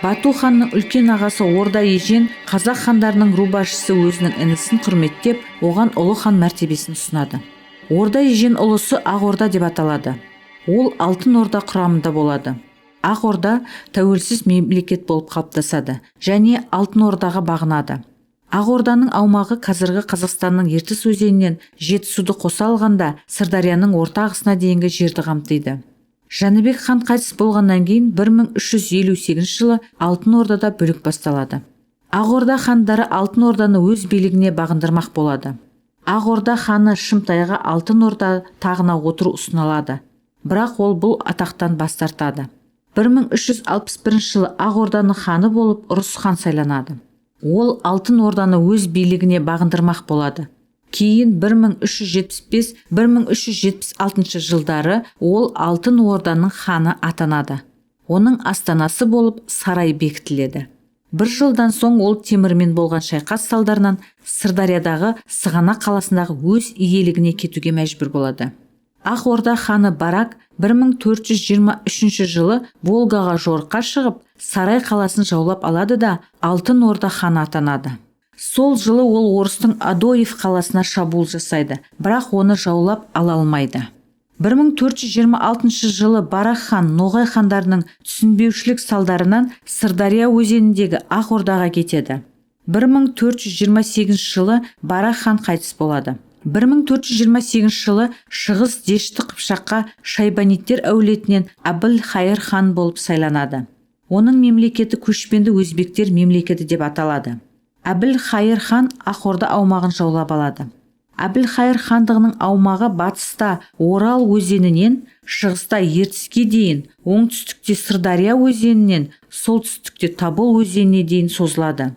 Бату ханның үлкен ағасы Орда Ежен қазақ хандарының рубашысы өзінің інісін құрметтеп, оған ұлы хан мәртебесін ұсынады. Орда Ежен ұлысы Ақ Орда деп аталады. Ол Алтын Орда құрамында болады. Ақ Орда тәуелсіз мемлекет болып қалыптасады және Алтын Ордаға бағынады. Ақ Орданың аумағы қазіргі Қазақстанның Ертіс өзенінен Жетісуды қоса алғанда Сырдарияның орта ағысына дейінгі жерді қамтиды. Жәнібек хан қайтыс болғаннан кейін 1358 жылы Алтын Ордада бүлік басталады. Ақ Орда хандары Алтын Орданы өз билігіне бағындырмақ болады. Ақ Орда ханы Шымтайға Алтын Орда тағына отыру ұсынылады, бірақ ол бұл атақтан бас тартады. 1361 жылы Ақ Орданың ханы болып Ұрыс хан сайланады. Ол Алтын Орданы өз билігіне бағындырмақ болады. Кейін 1375-1376 жылдары ол Алтын Орданың ханы атанады. Оның астанасы болып сарай бекітіледі. Бір жылдан соң ол темірмен болған шайқас салдарынан Сырдариядағы Сығанақ қаласындағы өз иелігіне кетуге мәжбүр болады. Ақ Орда ханы Барак 1423 жылы Волгаға жорыққа шығып, сарай қаласын жаулап алады да Алтын Орда ханы атанады. Сол жылы ол орыстың Адоев қаласына шабуыл жасайды, бірақ оны жаулап ала алмайды. 1426 жылы Барақ хан Ноғай хандарының түсінбеушілік салдарынан Сырдария өзеніндегі Ақ Ордаға кетеді. 1428 жылы Барақ хан қайтыс болады. 1428 жылы Шығыс Дешті Қыпшаққа Шайбанидтер әулетінен Әбілхайыр хан болып сайланады. Оның мемлекеті көшпенді өзбектер мемлекеті деп аталады. Әбілхайыр хан Ақ Орда аумағын жаулап алады. Әбілхайыр хандығының аумағы батыста Орал өзенінен, шығыста Ертіске дейін, оңтүстікте Сырдария өзенінен, солтүстікте Тобол өзеніне дейін созылады.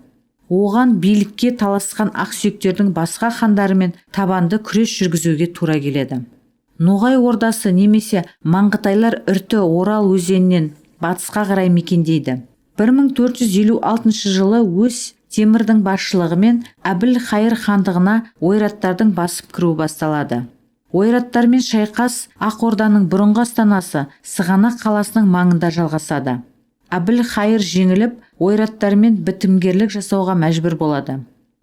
Оған билікке таласқан ақсүйектердің басқа хандарымен табанды күрес жүргізуге тура келеді. Ноғай ордасы немесе Маңғытайлар үрті Орал өзенінен батысқа қарай мекендейді. 1456 жылы өз Темірдің басшылығымен Әбілхайыр хандығына ойраттардың басып кіру басталады. Ойраттармен шайқас Ақ Орданың бұрынғы астанасы Сығанақ қаласының маңында жалғасады. Әбілхайыр жеңіліп, ойраттармен бітімгерлік жасауға мәжбүр болады.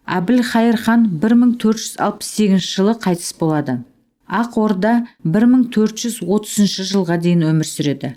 Әбілхайыр хан 1468 жылы қайтыс болады. Ақ Орда 1430 жылға дейін өмір сүреді.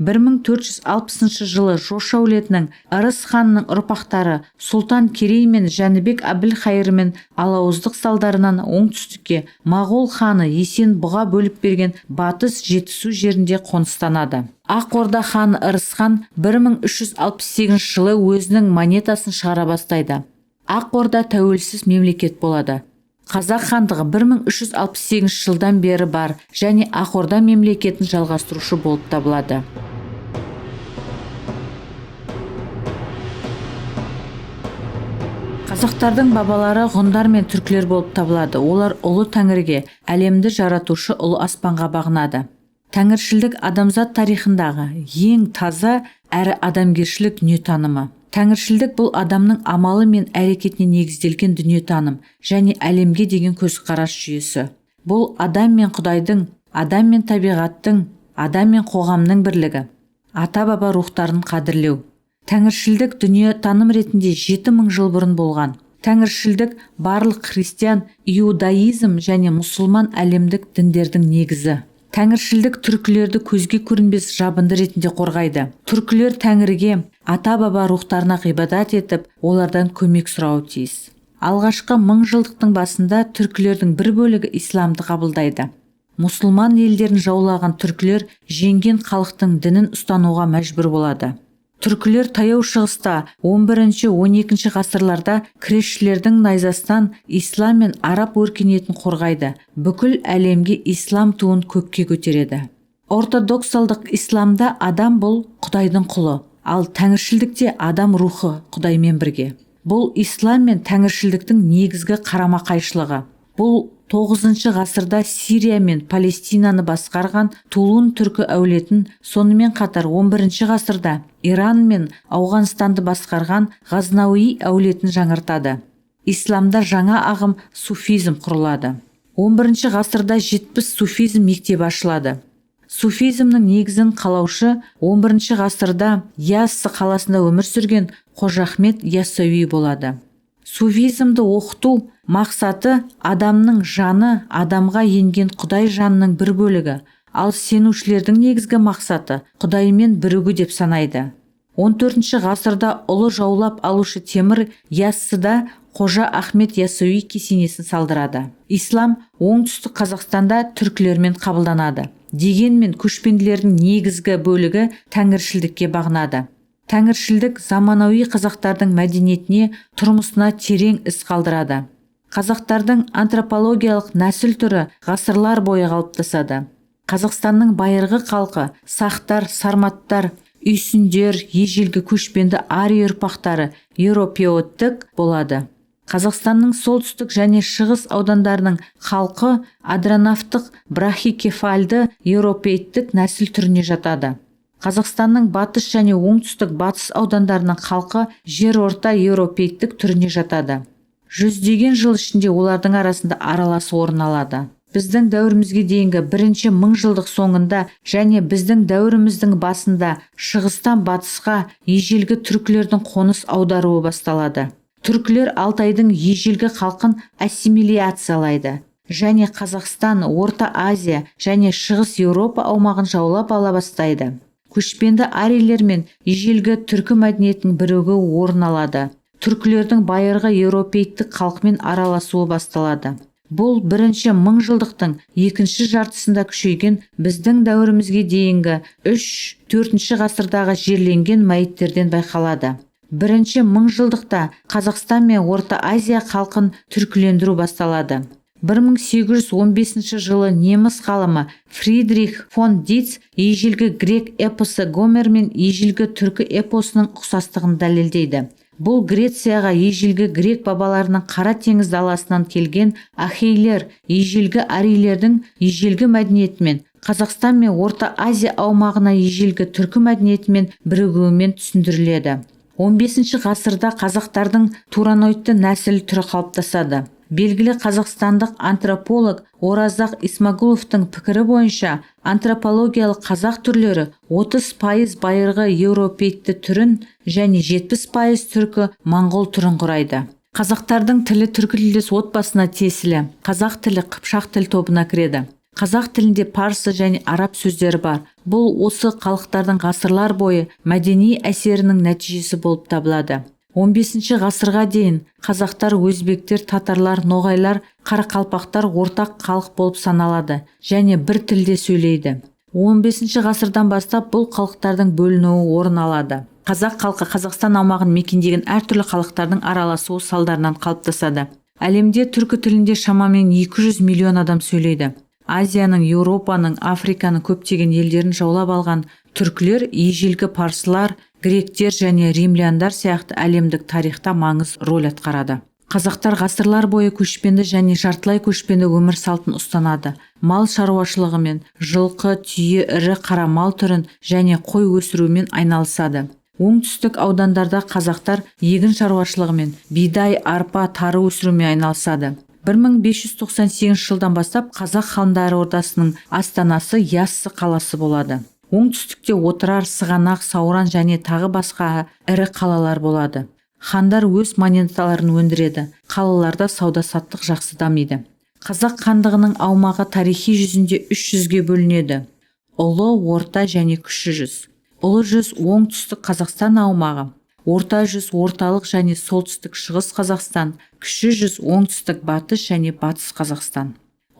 1460 жылы Жошы әулетінің Ырыс ханның ұрпақтары Сұлтан Керей мен Жәнібек Әбілхайырмен алауыздық салдарынан оңтүстікке Моғол ханы Есен Бұға бөліп берген батыс Жетісу жерінде қоныстанады. Ақ Орда ханы Ырыс хан 1368 жылы өзінің монетасын шығара бастайды. Ақ Орда тәуелсіз мемлекет болады. Қазақ хандығы 1368 жылдан бері бар және Ақ Орда мемлекетін жалғастырушы болып табылады. Қазақтардың бабалары ғұндар мен түркілер болып табылады. Олар ұлы Тәңірге, әлемді жаратушы ұлы аспанға бағынады. Тәңіршілдік адамзат тарихындағы ең таза әрі адамгершілік дүниетанымы. Тәңіршілдік бұл адамның амалы мен әрекетіне негізделген дүниетаным және әлемге деген көзқарас жүйесі. Бұл адам мен Құдайдың, адам мен табиғаттың, адам мен қоғамның бірлігі, ата-баба рухтарын қадірлеу. Тәңіршілдік дүниетаным ретінде 7000 жыл бұрын болған. Тәңіршілдік барлық христиан, иудаизм және мұсылман әлемдік діндердің негізі. Тәңіршілдік түркілерді көзге көрінбес жабынды ретінде қорғайды. Түркілер Тәңірге, ата-баба рухтарына ғибадат етіп, олардан көмек сұрауы тиіс. Алғашқы 1000 жылдықтың басында түркілердің бір бөлігі исламды қабылдайды. Мұсылман елдерін жаулаған түркілер жеңген халықтың дінін ұстануға мәжбүр болады. Түркілер таяу шығыста 11-12 ғасырларда кресшілердің найзасынан ислам мен араб өркениетін қорғайды. Бүкіл әлемге ислам туын көкке көтереді. Ортодоксалдық исламда адам бұл Құдайдың құлы. ал тәңіршілдікте адам рухы Құдаймен бірге. Бұл ислам мен тәңіршілдіктің негізгі қарама-қайшылығы. Бұл 9 ғасырда Сирия мен Палестинаны басқарған Тулун түркі әулетін, сонымен қатар 11 ғасырда Иран мен Ауғанстанды басқарған Ғазнауи әулетін жаңартады. Исламда жаңа ағым суфизм құрылады. 11 ғасырда 70 суфизм мектебі ашылады. Суфизмнің негізін қалаушы 11 ғасырда Яссы қаласында өмір сүрген Қожа Ахмет Яссауи болады. Суфизмді оқыту мақсаты адамның жаны адамға енген Құдай жанының бір бөлігі, ал сенушілердің негізгі мақсаты Құдаймен бірігу деп санайды. 14 ғасырда ұлы жаулап алушы Темір Яссыда Қожа Ахмет Яссауи кесенесін салдырады. Ислам оңтүстік Қазақстанда түркілермен қабылданады. Дегенмен көшпенділердің негізгі бөлігі тәңіршілдікке бағынады. Тәңіршілдік заманауи қазақтардың мәдениетіне, тұрмысына терең із қалдырады. Қазақтардың антропологиялық нәсіл түрі ғасырлар бойы қалыптасады. Қазақстанның байырғы халқы сақтар, сарматтар, үйсіндер, ежелгі көшпенді арий ұрпақтары еуропеоидтік болады. Қазақстанның солтүстік және шығыс аудандарының халқы адронавтық брахикефальды еуропеидтік нәсіл түріне жатады. Қазақстанның батыс және оңтүстік батыс аудандарының халқы жерорта еуропеидтік түріне жатады. Жүздеген жыл ішінде олардың арасында араласу орын алады. Біздің дәуірімізге дейінгі бірінші мыңжылдық соңында және біздің дәуіріміздің басында шығыстан батысқа ежелгі түркілердің қоныс аударуы басталады. Түркілер Алтайдың ежелгі халқын ассимиляциялайды және Қазақстан, Орта Азия және Шығыс Еуропа аумағын жаулап ала бастайды. Көшпенді арийлер мен ежелгі түркі мәдениетінің бірігуі орын алады. Түркілердің байырғы еуропеидтік халқымен араласуы басталады. Бұл бірінші мыңжылдықтың екінші жартысында күшейген біздің дәуірімізге дейінгі 3-4 ғасырдағы жерленген мәйіттерден байқалады. Бірінші мыңжылдықта Қазақстан мен Орта Азия халқын түркілендіру басталады. 1815 жылы неміс ғалымы Фридрих фон Диц ежелгі грек эпосы Гомер мен ежелгі түркі эпосының ұқсастығын дәлелдейді. Бұл Грецияға ежелгі грек бабаларының Қара теңіз даласынан келген ахейлер, ежелгі арийлердің ежелгі мәдениетімен, Қазақстан мен Орта Азия аумағына ежелгі түркі мәдениетімен бірігуімен түсіндіріледі. 15 ғасырда қазақтардың тураноидты нәсіл түрі қалыптасады. Белгілі қазақстандық антрополог Оразақ Исмагуловтың пікірі бойынша антропологиялық қазақ түрлері 30% байырғы еуропеидті түрін және 70% түркі моңғол түрін құрайды. Қазақтардың тілі түркітілдес отбасына тиесілі. Қазақ тілі қыпшақ тіл тобына кіреді. Қазақ тілінде парсы және араб сөздері бар. Бұл осы халықтардың ғасырлар бойы мәдени әсерінің нәтижесі болып табылады. 15 ғасырға дейін қазақтар, өзбектер, татарлар, ноғайлар, қарақалпақтар ортақ халық болып саналады және бір тілде сөйлейді. 15 ғасырдан бастап бұл халықтардың бөлінуі орын алады. Қазақ халқы Қазақстан аумағын мекендеген әртүрлі халықтардың араласуы салдарынан қалыптасады. Әлемде түркі тілінде шамамен 200 миллион адам сөйлейді. Азияның, Еуропаның, Африканың көптеген елдерін жаулап алған түркілер ежелгі парсылар, гректер және римляндар сияқты әлемдік тарихта маңыз рөл атқарады. Қазақтар ғасырлар бойы көшпенді және жартылай көшпенді өмір салтын ұстанады. Мал шаруашылығымен, жылқы, түйе, ірі қара мал түрін және қой өсірумен айналысады. Оңтүстік аудандарда қазақтар егін шаруашылығымен, бидай, арпа, тары өсірумен айналысады. 1598 жылдан бастап қазақ хандары ордасының астанасы Яссы қаласы болады. Оңтүстікте Отырар, Сығанақ, Сауран және тағы басқа ірі қалалар болады. Хандар өз монеталарын өндіреді. Қалаларда сауда-саттық жақсы дамиды. Қазақ хандығының аумағы тарихи жүзінде 300-ге бөлінеді. Ұлы, орта және кіші жүз. Ұлы жүз оңтүстік Қазақстан аумағы. Орта жүз орталық және солтүстік шығыс Қазақстан, кіші жүз оңтүстік батыс және батыс Қазақстан.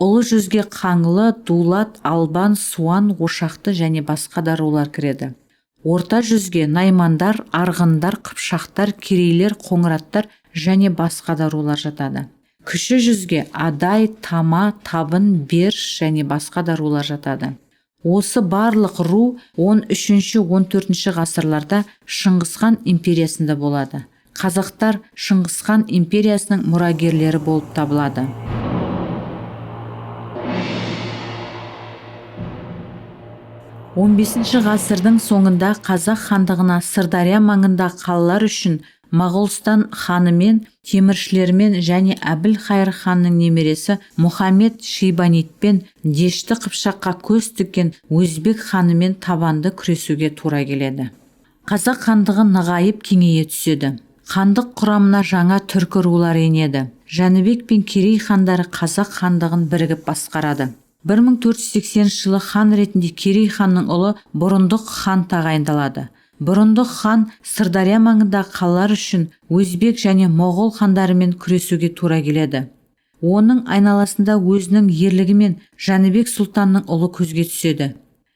Ұлы жүзге Қаңлы, Дулат, Албан, Суан, Ошақты және басқа да рулар кіреді. Орта жүзге Наймандар, Арғындар, Қыпшақтар, Керейлер, Қоңыраттар және басқа да рулар жатады. Кіші жүзге Адай, Тама, Табын, Берш және басқа да рулар жатады. Осы барлық ру 13-14 ғасырларда Шыңғысхан империясында болады. Қазақтар Шыңғысхан империясының мұрагерлері болып табылады. 15 ғасырдың соңында Қазақ хандығына Сырдария маңында қалалар үшін Моғолстан ханымен, теміршілермен және Әбілхайыр ханның немересі Мұхаммед Шейбанитпен Дешті Қыпшаққа көз тіккен Өзбек ханымен табанды күресуге тура келеді. Қазақ хандығы нығайып кеңейе түседі. Хандық құрамына жаңа түркі рулары енеді. Жәнібек пен Керей хандары Қазақ хандығын бірігіп басқарады. 1480 жылы хан ретінде Керей ханның ұлы Бұрындық хан тағайындалады. Бұрындық хан Сырдария маңындағы қалалар үшін Өзбек және Моғол хандарымен күресуге тура келеді. Оның айналасында өзінің ерлігімен Жәнібек сұлтанның ұлы көзге түседі.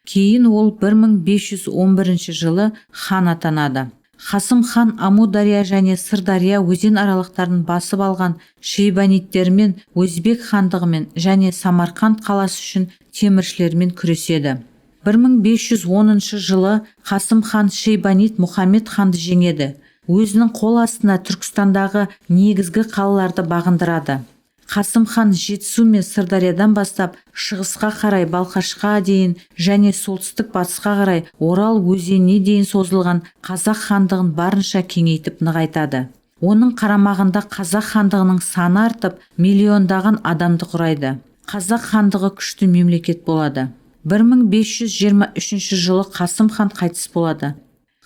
Кейін ол 1511 жылы хан атанады. Қасым хан Амудария және Сырдария өзен аралықтарын басып алған Шейбаниттермен Өзбек хандығымен және Самарқанд қаласы үшін теміршілермен күреседі. 1510 жылы Қасым хан Шейбанит Мұхаммед ханды жеңеді. Өзінің қол астына Түркістандағы негізгі қалаларды бағындырады. Қасым хан Жетісу мен Сырдариядан бастап шығысқа қарай Балқашқа дейін және солтүстік батысқа қарай Орал өзеніне дейін созылған Қазақ хандығын барынша кеңейтіп нығайтады. Оның қарамағында Қазақ хандығының саны артып, миллиондаған адамды құрайды. Қазақ хандығы күшті мемлекет болады. 1523 жылы Қасым хан қайтыс болады.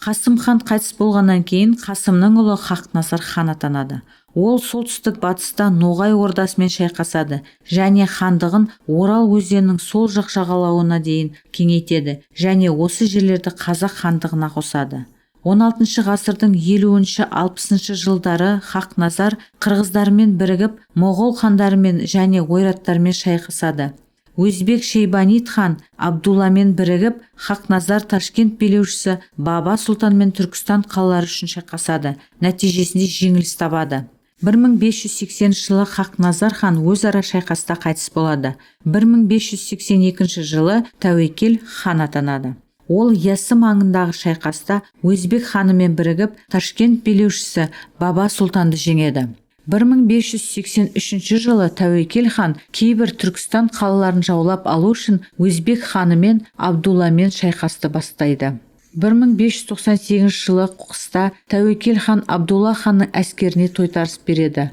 Қасым хан қайтыс болғаннан кейін Қасымның ұлы Хақназар хан атанады. Ол солтүстік батыста Ноғай ордасымен шайқасады және хандығын Орал өзенінің сол жақ жағалауына дейін кеңейтеді және осы жерлерді Қазақ хандығына қосады. 16 ғасырдың 50-60 жылдары Хақназар қырғыздармен бірігіп Моғол хандарымен және ойраттармен шайқасады. Өзбек Шейбанит хан Абдулламен бірігіп Хақназар Ташкент билеушісі Баба Сұлтанмен Түркістан қалалары үшін шайқасады. Нәтижесінде жеңіліс табады. 1580 жылы Хақназар хан өзара шайқаста қайтыс болады. 1582 жылы Тәуекел хан атанады. Ол Ясы маңындағы шайқаста Өзбек ханымен бірігіп Ташкент билеушісі Баба Сұлтанды жеңеді. 1583 жылы Тәуекел хан кейбір Түркістан қалаларын жаулап алу үшін Өзбек ханымен Абдулламен шайқасты бастайды. 1598 жылы қыста Тәуекел хан Абдулла ханның әскеріне тойтарыс береді.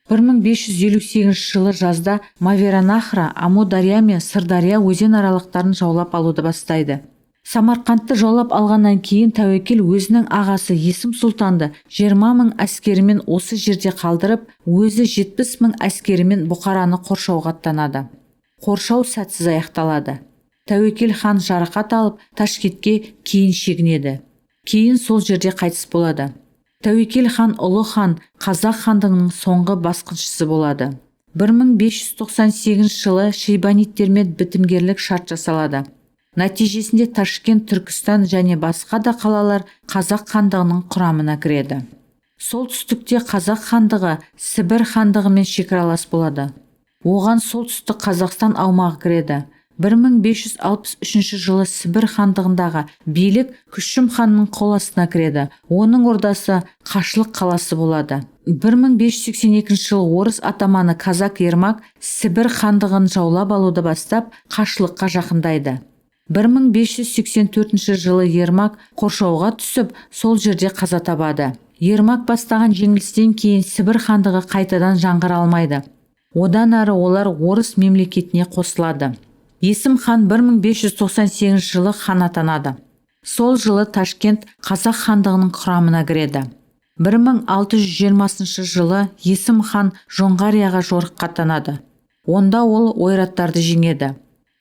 1558 жылы жазда Мавераннахр, Амудария мен Сырдария өзен аралықтарын жаулап алуды бастайды. Самарқандты жаулап алғаннан кейін Тәуекел өзінің ағасы Есім Сұлтанды 20 000 әскерімен осы жерде қалдырып, өзі 70 000 әскерімен Бұқараны қоршауға аттанады. Қоршау сәтсіз аяқталады. Тәуекел хан жарақат алып, Ташкентке кейін шегінеді. Кейін сол жерде қайтыс болады. Тәуекел хан ұлы хан Қазақ хандығының соңғы басқыншысы болады. 1598 жылы Шейбаниттермен бітімгерлік шарт жасалады. Нәтижесінде Ташкент, Түркістан және басқа да қалалар Қазақ хандығының құрамына кіреді. Солтүстікте Қазақ хандығы Сібір хандығымен шекаралас болады. Оған солтүстік Қазақстан аумағы кіреді. 1563 жылы Сібір хандығындағы билік Күшім ханның қол астына кіреді. Оның ордасы Қашлық қаласы болады. 1582 жылы орыс атаманы Казак Ермак Сібір хандығын жаулап алуды бастап, Қашлыққа жақындайды. 1584 жылы Ермак қоршауға түсіп, сол жерде қаза табады. Ермак бастаған жеңілістен кейін Сібір хандығы қайтадан жаңғыра алмайды. Одан ары олар орыс мемлекетіне қосылады. Есім хан 1598 жылы хан атанады. Сол жылы Ташкент Қазақ хандығының құрамына кіреді. 1620 жылы Есім хан Жоңғарияға жорыққа аттанады. Онда ол ойраттарды жеңеді.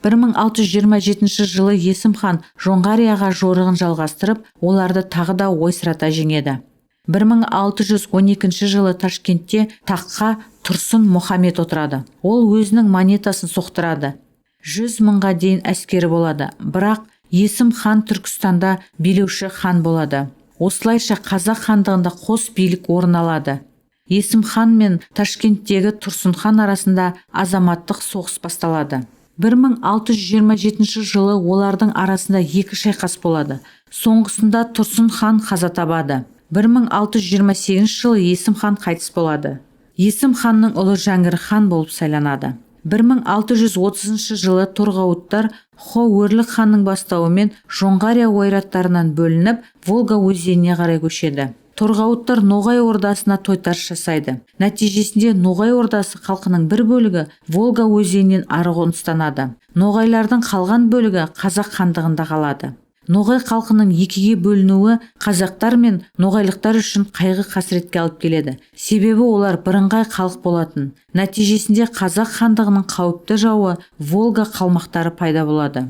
1627 жылы Есім хан Жоңғарияға жорығын жалғастырып, оларды тағы да ойсырата жеңеді. 1612 жылы Ташкентте таққа Тұрсын Мұхаммед отырады. Ол өзінің монетасын соқтырады. 100 000-ға дейін әскері болады, бірақ Есім хан Түркістанда билеуші хан болады. Осылайша Қазақ хандығында қос билік орын алады. Есім хан мен Ташкенттегі Тұрсын хан арасында азаматтық соғыс басталады. 1627 жылы олардың арасында екі шайқас болады. Соңғысында Тұрсын хан қаза табады. 1628 жылы Есім хан қайтыс болады. Есім ханның ұлы Жәңгір хан болып сайланады. 1630 жылы торғауыттар Хо Өрлік ханның бастауымен Жоңғария ойраттарынан бөлініп, Волга өзеніне қарай көшеді. Торғауыттар Ноғай ордасына тойтарыс жасайды. Нәтижесінде Ноғай ордасы халқының бір бөлігі Волга өзенінен ары қоныстанады. Ноғайлардың қалған бөлігі Қазақ хандығында қалады. Ноғай халқының екіге бөлінуі қазақтар мен ноғайлықтар үшін қайғы қасіретке алып келеді. Себебі олар бірыңғай халық болатын. Нәтижесінде Қазақ хандығының қауіпті жауы Волга қалмақтары пайда болады.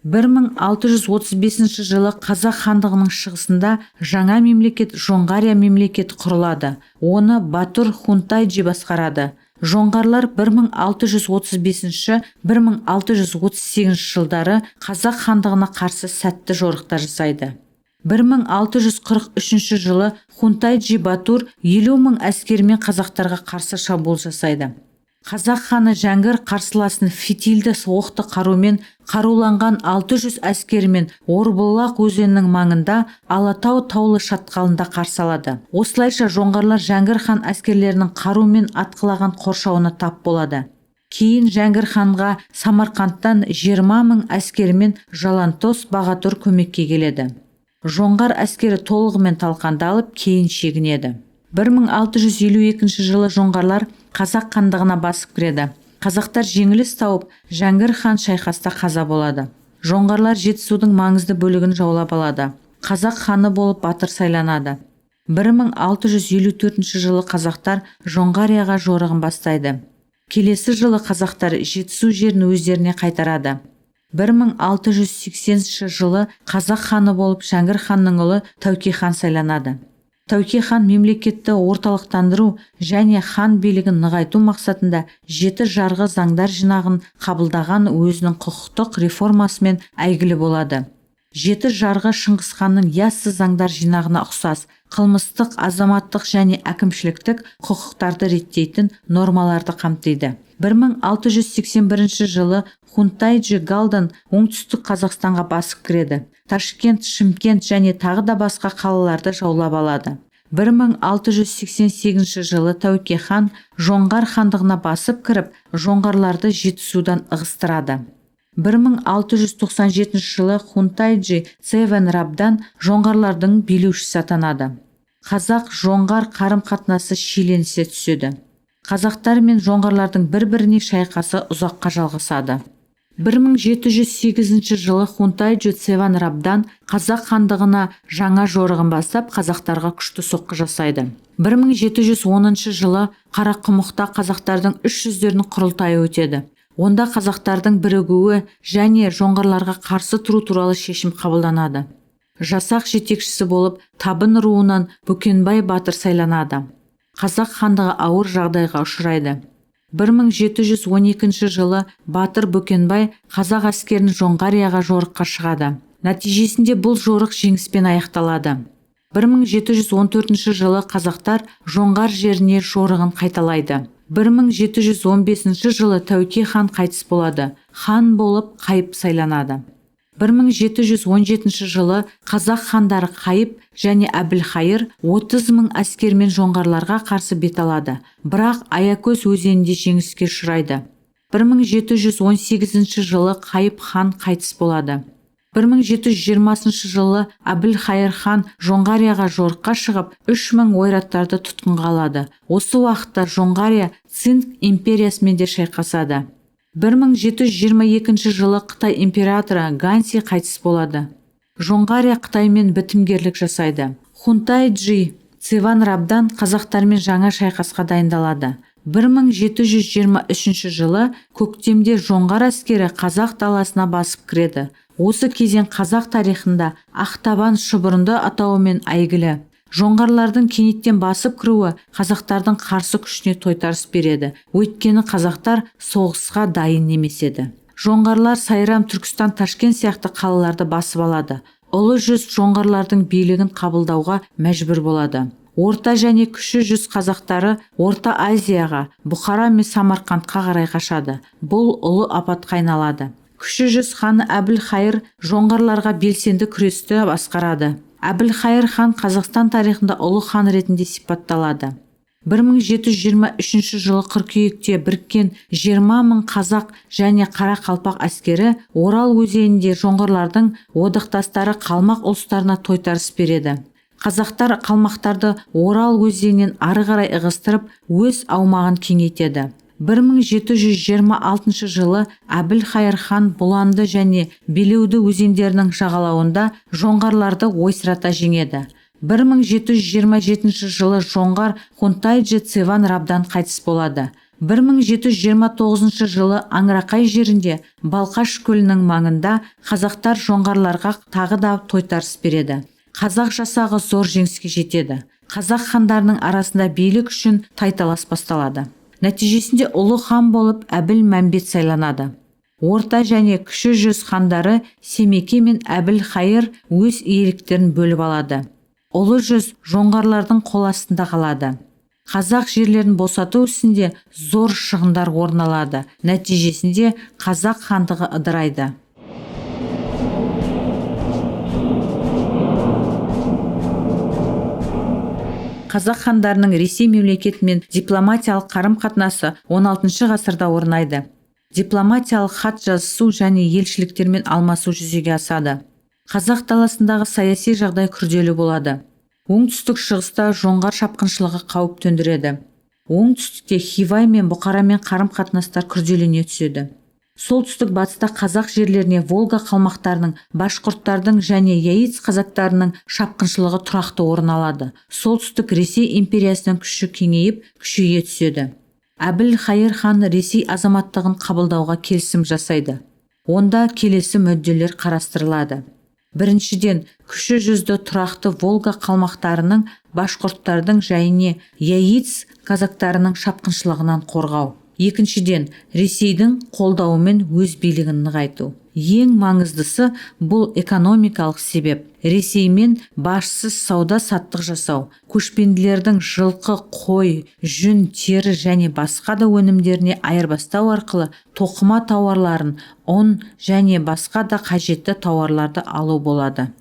1635 жылы Қазақ хандығының шығысында жаңа мемлекет Жоңғария мемлекеті құрылады. Оны Батур Хунтайджи басқарады. Жоңғарлар 1635-1638 жылдары Қазақ хандығына қарсы сәтті жорықтар жасайды. 1643 жылы Хунтайджи Батур 50 000 әскермен қазақтарға қарсы шабуыл жасайды. Қазақ ханы Жәңгір қарсыласын фитилді оқты қарумен қаруланған 600 әскермен Орбұлақ өзенінің маңында Алатау таулы шатқалында қарсы алады. Осылайша жоңғарлар Жәңгір хан әскерлерінің қарумен атқылаған қоршауына тап болады. Кейін Жәңгір ханға Самарқандтан 20 000 әскермен Жалантос Бағатұр көмекке келеді. Жоңғар әскері толығымен талқандалып, кейін шегінеді. 1652 жылы жоңғарлар Қазақ хандығына басып кіреді. Қазақтар жеңіліс тауып, Жәңгір хан шайқаста қаза болады. Жоңғарлар Жетісудың маңызды бөлігін жаулап алады. Қазақ ханы болып батыр сайланады. 1654 жылы қазақтар Жоңғарияға жорығын бастайды. Келесі жылы қазақтар Жетісу жерін өздеріне қайтарады. 1680 жылы қазақ ханы болып Жәңгір ханның ұлы Тәуке хан сайланады. Тәуке хан мемлекетті орталықтандыру және хан билігін нығайту мақсатында 7 жарғы заңдар жинағын қабылдаған өзінің құқықтық реформасымен әйгілі болады. 7 жарғы Шыңғыс ханның яссы заңдар жинағына ұқсас, қылмыстық, азаматтық және әкімшіліктік құқықтарды реттейтін нормаларды қамтиды. 1681 жылы Хунтайджи Галдан оңтүстік Қазақстанға басып кіреді. Ташкент, Шымкент және тағы да басқа қалаларды жаулап алады. 1688 жылы Тәуке хан Жоңғар хандығына басып кіріп, жоңғарларды Жетісудан ығыстырады. 1697 жылы Хунтайджи Цевен Рабдан жоңғарлардың билеушісі атанады. Қазақ-жоңғар қарым-қатынасы шиеленісе түседі. Қазақтар мен жоңғарлардың бір-біріне шайқасы ұзаққа жалғасады. 1708 жылы Хунтайджи Цевен Рабдан Қазақ хандығына жаңа жорығын бастап, қазақтарға күшті соққы жасайды. 1710 жылы Қарақұмықта қазақтардың 300-дердің құрылтайы өтеді. Онда қазақтардың бірігуі және жоңғарларға қарсы тұру туралы шешім қабылданады. Жасақ жетекшісі болып Табын руынан Бөкенбай батыр сайланады. Қазақ хандығы ауыр жағдайға ұшырайды. 1712 жылы батыр Бөкенбай қазақ әскерін Жоңғарияға жорыққа шығады. Нәтижесінде бұл жорық жеңіспен аяқталады. 1714 жылы қазақтар жоңғар жеріне жорығын қайталайды. 1715 жылы Тәуке хан қайтыс болады. Хан болып Қайып сайланады. 1717 жылы қазақ хандары Қайып және Әбілхайыр 30 000 әскермен жоңғарларға қарсы бет алады. Бірақ Аякөз өзенінде жеңіске ұшырайды. 1718 жылы Қайып хан қайтыс болады. 1720 жылы Әбілхайыр хан Жоңғарияға жорыққа шығып, 3000 ойраттарды тұтқынға алады. Осы уақытта Жоңғария Цинг империясымен де шайқасады. 1722 жылы Қытай императоры Ганси қайтыс болады. Жоңғария Қытаймен бітімгерлік жасайды. Хунтайджи Цевен Рабдан қазақтармен жаңа шайқасқа дайындалады. 1723 жылы көктемде жоңғар әскері қазақ даласына басып кіреді. Осы кезең қазақ тарихында Ақтабан шұбырынды атауымен әйгілі. Жоңғарлардың кенеттен басып кіруі қазақтардың қарсы күшіне тойтарыс береді. Өйткені қазақтар соғысқа дайын емес еді. Жоңғарлар Сайрам, Түркістан, Ташкент сияқты қалаларды басып алады. Ұлы жүз жоңғарлардың билігін қабылдауға мәжбүр болады. Орта және кіші жүз қазақтары Орта Азияға, Бұхара мен Самарқандқа қарай қашады. Бұл ұлы апатқа айналады. Кіші жүз ханы Әбілхайыр жоңғарларға белсенді күресті басқарады. Әбілхайыр хан Қазақстан тарихында ұлы хан ретінде сипатталады. 1723 жылы қыркүйекте біріккен 20 мың қазақ және қарақалпақ әскері Орал өзенінде жоңғарлардың одақтастары қалмақ ұлыстарына тойтарыс береді. Қазақтар қалмақтарды Орал өзенінен ары қарай ығыстырып, өз аумағын кеңейтеді. 1726 жылы Әбілхайыр хан Бұланды және Белеуді өзендерінің жағалауында жоңғарларды ойсырата жеңеді. 1727 жылы жоңғар Хунтайджи Цеван Рабдан қайтыс болады. 1729 жылы Аңырақай жерінде Балқаш көлінің маңында қазақтар жоңғарларға тағы да тойтарыс береді. Қазақ жасағы зор жеңіске жетеді. Қазақ хандарының арасында билік үшін тайталас басталады. Нәтижесінде ұлы хан болып Әбілмәмбет сайланады. Орта және кіші жүз хандары Семеке мен Әбілхайыр өз иеліктерін бөліп алады. Ұлы жүз жоңғарлардың қол астында қалады. Қазақ жерлерін босату ісінде зор шығындар орын алады. Нәтижесінде қазақ хандығы ыдырайды. Қазақ хандарының Ресей мемлекетімен дипломатиялық қарым-қатынасы 16 ғасырда орнайды. Дипломатиялық хат жазысу және елшіліктермен алмасу жүзеге асады. Қазақ даласындағы саяси жағдай күрделі болады. Оңтүстік шығыста жоңғар шапқыншылығы қауіп төндіреді. Оңтүстікте Хивай мен Бұқарамен қарым-қатынастар күрделене түседі. Солтүстік батыста қазақ жерлеріне Волга қалмақтарының, башқұрттардың және яиц қазақтарының шапқыншылығы тұрақты орын алады. Солтүстік Ресей империясының күші кеңейіп, күшейе түседі. Әбілхайыр хан Ресей азаматтығын қабылдауға келісім жасайды. Онда келесі мүдделер қарастырылады. Біріншіден, кіші жүзді тұрақты Волга қалмақтарының, башқұрттардың және яиц казактарының шапқыншылығынан қорғау. Екіншіден, Ресейдің қолдауымен өз билігін нығайту. Ең маңыздысы бұл экономикалық себеп. Ресеймен башсыз сауда-саттық жасау, көшпенділердің жылқы, қой, жүн, тері және басқа да өнімдеріне айырбастау арқылы тоқыма тауарларын, ұн және басқа да қажетті тауарларды алу болады.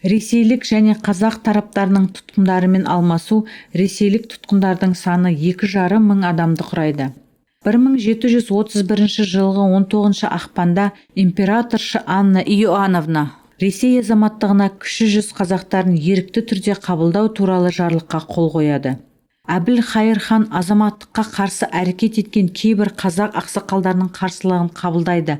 Ресейлік және қазақ тараптарының тұтқындарымен алмасу, ресейлік тұтқындардың саны 2,5 мың адамды құрайды. 1731 жылғы 19 ақпанда императорша Анна Иоановна Ресей азаматтығына кіші жүз қазақтарын ерікті түрде қабылдау туралы жарлыққа қол қояды. Әбілхайыр хан азаматтыққа қарсы әрекет еткен кейбір қазақ ақсақалдарының қарсылығын қабылдайды.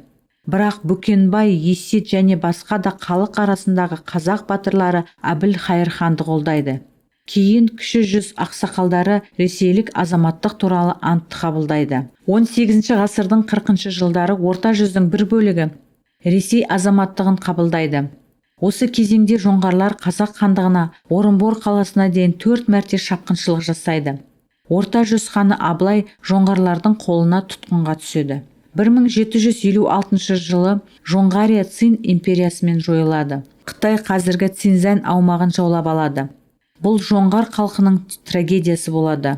Бірақ Бүкенбай, Есет және басқа да халық арасындағы қазақ батырлары Әбілхайыр ханды қолдайды. Кейін кіші жүз ақсақалдары ресейлік азаматтық туралы антты қабылдайды. 18 ғасырдың 40 жылдары орта жүздің бір бөлігі Ресей азаматтығын қабылдайды. Осы кезеңде жоңғарлар қазақ хандығына Орынбор қаласына дейін 4 мәрте шапқыншылық жасайды. Орта жүз ханы Абылай жоңғарлардың қолына тұтқынға түседі. 1756 жылы Жоңғария Цин империясымен жойылады. Қытай қазіргі Цинзань аумағын жаулап алады. Бұл жоңғар халқының трагедиясы болады.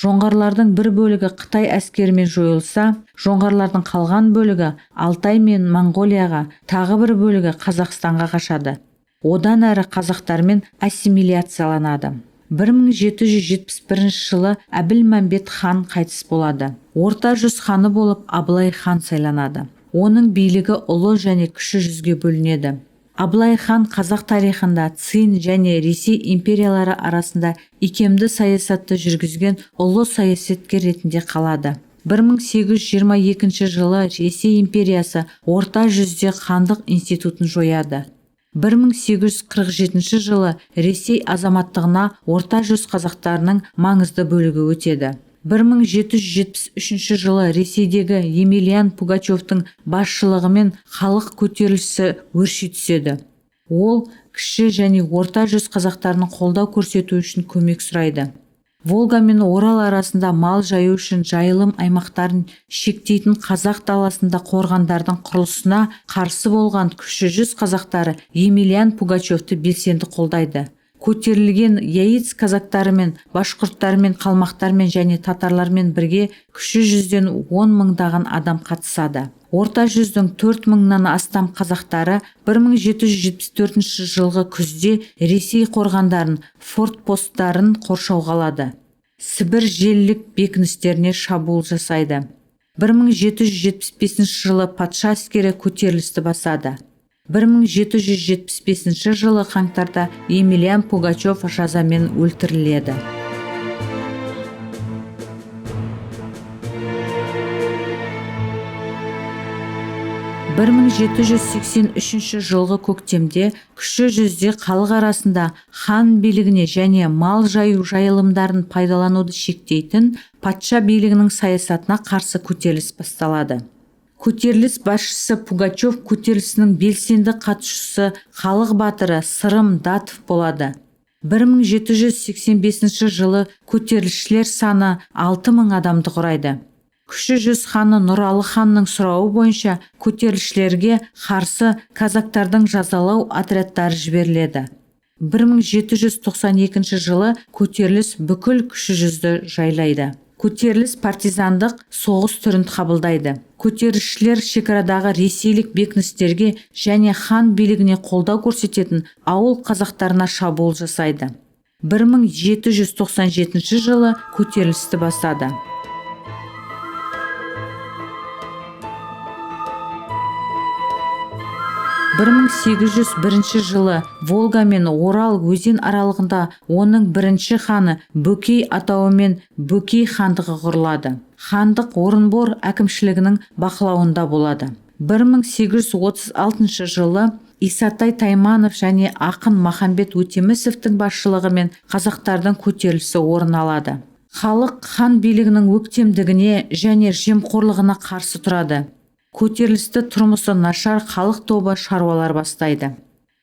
Жоңғарлардың бір бөлігі Қытай әскерімен жойылса, жоңғарлардың қалған бөлігі Алтай мен Монғолияға, тағы бір бөлігі Қазақстанға қашады. Одан әрі қазақтармен ассимиляцияланады. 1771 жылы Әбілмәмбет хан қайтыс болады. Орта жүз ханы болып Абылай хан сайланады. Оның билігі ұлы және кіші жүзге бөлінеді. Абылай хан қазақ тарихында Цин және Ресей империялары арасында икемді саясатты жүргізген ұлы саясаткер ретінде қалады. 1822 жылы Ресей империясы орта жүзде хандық институтын жояды. 1847 жылы Ресей азаматтығына орта жүз қазақтарының маңызды бөлігі өтеді. 1773 жылы Ресейдегі Емельян Пугачевтың басшылығымен халық көтерілісі өрши түседі. Ол кіші және орта жүз қазақтарының қолдау көрсету үшін көмек сұрайды. Волга мен Орал арасында мал жаю үшін жайылым аймақтарын шектейтін қазақ даласында қорғандардың құрылысына қарсы болған кіші жүз қазақтары Емельян Пугачевті белсенді қолдайды. көтерілген яиц казактарымен, башқұрттармен, қалмақтармен және татарлармен бірге кіші жүзден 10 мыңдаған адам қатысады. Орта жүздің 4 мыңнан астам қазақтары 1774 жылғы күзде Ресей қорғандарын, фортпосттарын қоршауға алады. Сібір желілік бекіністеріне шабуыл жасайды. 1775 жылы патша әскері көтерілісті басады. 1775 жылы қаңтарда Емельян Пугачев жазамен өлтіріледі. 1783 жылғы көктемде кіші жүзде халық арасында хан билігіне және мал жаю жайылымдарын пайдалануды шектейтін патша билігінің саясатына қарсы көтеріліс басталады. Көтеріліс басшысы Пугачев көтерілісінің белсенді қатысушысы халық батыры Сырым Датов болады. 1785 жылы көтерілісшілер саны 6000 адамды құрайды. Кіші жүз ханы Нұралы ханның сұрауы бойынша көтерілісшілерге қарсы казактардың жазалау отрядтары жіберіледі. 1792 жылы көтеріліс бүкіл кіші жүзді жайлайды. Көтеріліс партизандық соғыс түрін қабылдайды. Көтерілісшілер шекарадағы ресейлік бекіністерге және хан билігіне қолдау көрсететін ауыл қазақтарына шабуыл жасайды. 1797 жылы көтерілісті бастады. 1801 жылы Волга мен Орал өзен аралығында оның бірінші ханы Бөкей атауымен Бөкей хандығы құрылады. Хандық Орынбор әкімшілігінің бақылауында болады. 1836 жылы Исатай Тайманов және ақын Махамбет Өтемісовтің басшылығымен қазақтардың көтерілісі орын алады. Халық хан билігінің өктемдігіне және жемқорлығына қарсы тұрады. Көтерілісті тұрмысы нашар халық тобы шаруалар бастайды.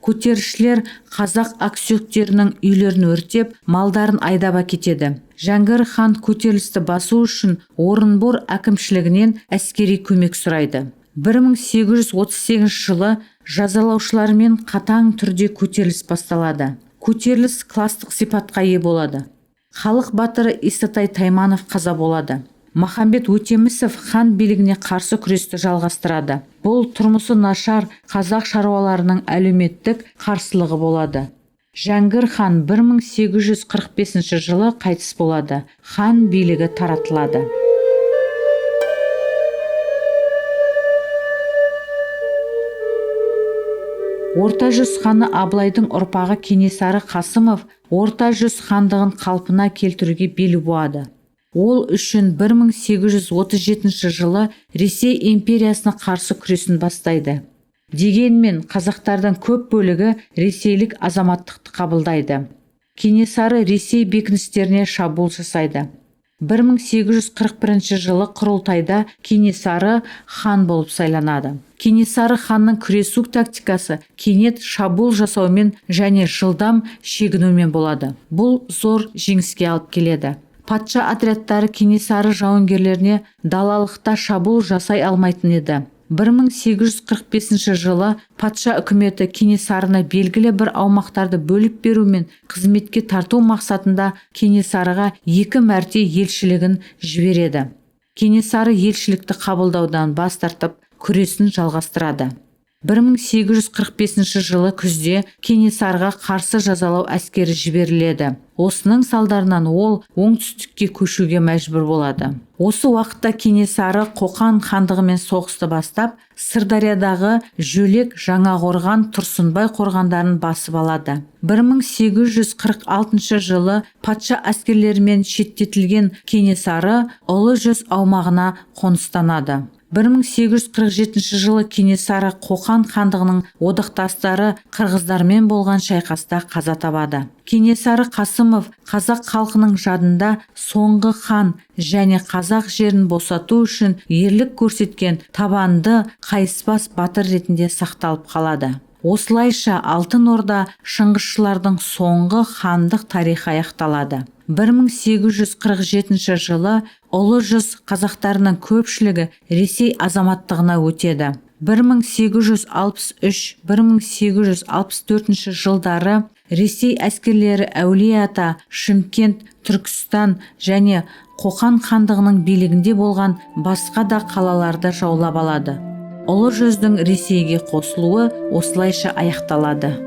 Көтерілісшілер қазақ ақсүйектерінің үйлерін өртеп, малдарын айдап әкетеді. Жәңгір хан көтерілісті басу үшін Орынбор әкімшілігінен әскери көмек сұрайды. 1838 жылы жазалаушылармен қатаң түрде көтеріліс басталады. Көтеріліс кластық сипатқа ие болады. Халық батыры Исатай Тайманов қаза болады. Махамбет Өтемісов хан билігіне қарсы күресті жалғастырады. Бұл тұрмысы нашар қазақ шаруаларының әлеуметтік қарсылығы болады. Жәңгір хан 1845 жылы қайтыс болады. Хан билігі таратылады. Орта жүз ханы Абылайдың ұрпағы Кенесары Қасымов Орта жүз хандығын қалпына келтіруге бел буады. Ол үшін 1837 жылы Ресей империясына қарсы күресін бастайды. Дегенмен қазақтардың көп бөлігі ресейлік азаматтықты қабылдайды. Кенесары Ресей бекіністеріне шабуыл жасайды. 1841 жылы құрылтайда Кенесары хан болып сайланады. Кенесары ханның күресу тактикасы кенет шабуыл жасаумен және жылдам шегінумен болады. Бұл зор жеңіске алып келеді. Патша отрядтары Кенесары жауынгерлеріне далалықта шабуыл жасай алмайтын еді. 1845 жылы патша үкіметі Кенесарыны белгілі бір аумақтарды бөліп берумен қызметке тарту мақсатында Кенесарыға 2 мәрте елшілігін жібереді. Кенесары елшілікті қабылдаудан бас тартып, күресін жалғастырады. 1845 жылы күзде Кенесарыға қарсы жазалау әскері жіберіледі. Осының салдарынан ол оңтүстікке көшуге мәжбүр болады. Осы уақытта Кенесары Қоқан хандығымен соғысты бастап, Сырдариядағы Жөлек, Жаңақорған, Тұрсынбай қорғандарын басып алады. 1846 жылы патша әскерлерімен шеттетілген Кенесары Ұлы жүз аумағына қоныстанады. 1847 жылы Кенесары Қоқан хандығының одақтастары қырғыздармен болған шайқаста қаза табады. Кенесары Қасымов қазақ халқының жадында соңғы хан және қазақ жерін босату үшін ерлік көрсеткен табанды қайыспас батыр ретінде сақталып қалады. Осылайша Алтын Орда шыңғысшылардың соңғы хандық тарихы аяқталады. 1847 жылы Ұлы жүз қазақтарының көпшілігі Ресей азаматтығына өтеді. 1863-1864 жылдары Ресей әскерлері Әулие-Ата, Шымкент, Түркістан және Қоқан хандығының билігінде болған басқа да қалаларды жаулап алады. Ұлы жүздің Ресейге қосылуы осылайша аяқталады.